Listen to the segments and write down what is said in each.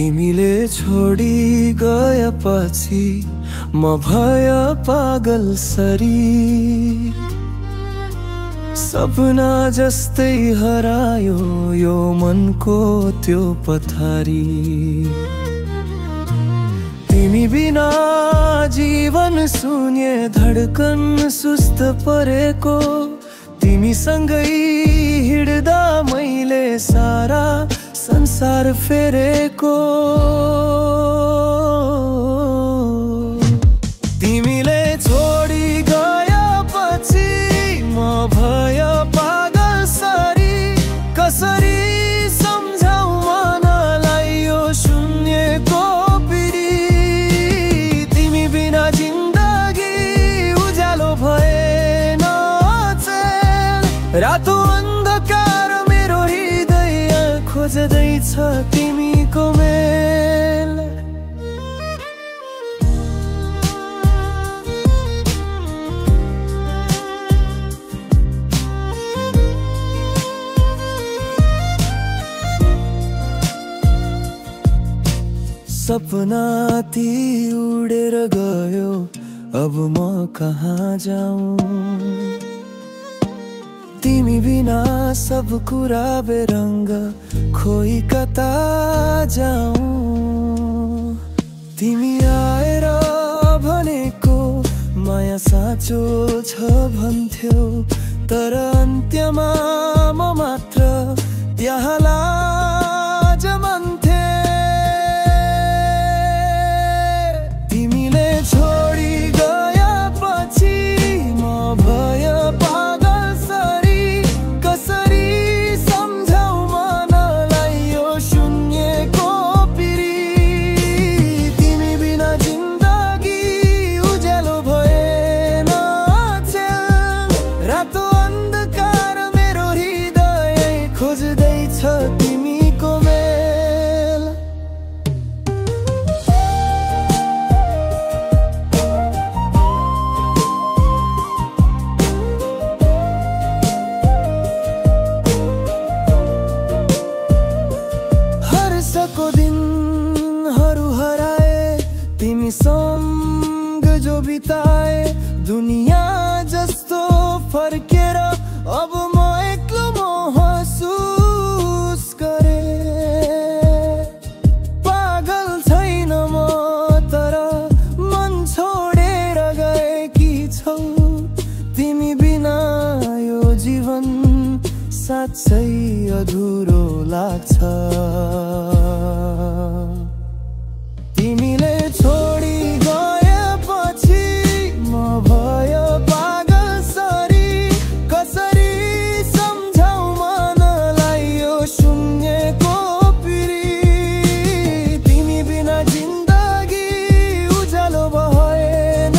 तिमीले छोडी गएपछि म भय पागल सरी। सपना जस्तै हरायो यो मनको त्यो पथारी। तिमी बिना जीवन शून्य, धडकन सुस्त परेको। तिमीसँगै हिँड्दा मैले सारा संसार फेरेको। तिमीले छोडी गएपछि म भय पागल सरी। कसरी सम्झाऊ मनलाई यो शून्यको पिरी। तिमी बिना जिन्दगी उज्यालो भएन चेन। रातो अन्धकार मेरो हृदय खोज्दैछ तिमीको मेल। सपना ती उडेर गयो, अब म कहाँ जाऊँ। तिमी बिना सब कुरा बेरङ्ग, खोई कता जाऊँ। तिमी आएर भनेको माया साँचो छ भन्थ्यौ, तर अन्त्यमा म मात्र त्यहाँ लाज मान्थे। तिमीले छोडी गएपछि म भय पागल सरी। कसरी सम्झाऊ मनलाई यो शून्यको पिरी। तिमी बिना जिन्दगी उज्यालो भएन चेन। रातो अन्धकार मेरो हृदय खोज्दैछ तिमीको मेल। हर्षको दिनहरू हराए, तिमीसँग जो बिताए। दुनियाँ जस्तो फर्केर अब म एक्लो महसुस गरे। पागल छैन म तर मन छोडेर गएकी छौ। तिमी बिना यो जीवन साँच्चै अधुरो लाग्छ। तिमीले छोडी गएपछि म भय पागल सरी। कसरी सम्झाऊ मनलाई यो शून्यको पिरी। तिमी बिना जिन्दगी उज्यालो भएन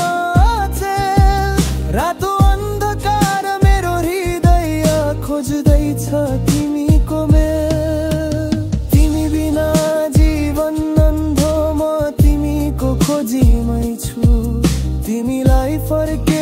चेन। रातो अन्धकार मेरो हृदय खोज्दैछ तिमीको मेल। तिमी बिना जीवन अन्धो, म तिमीको खोजीमै छु। तिमीलाई फर्के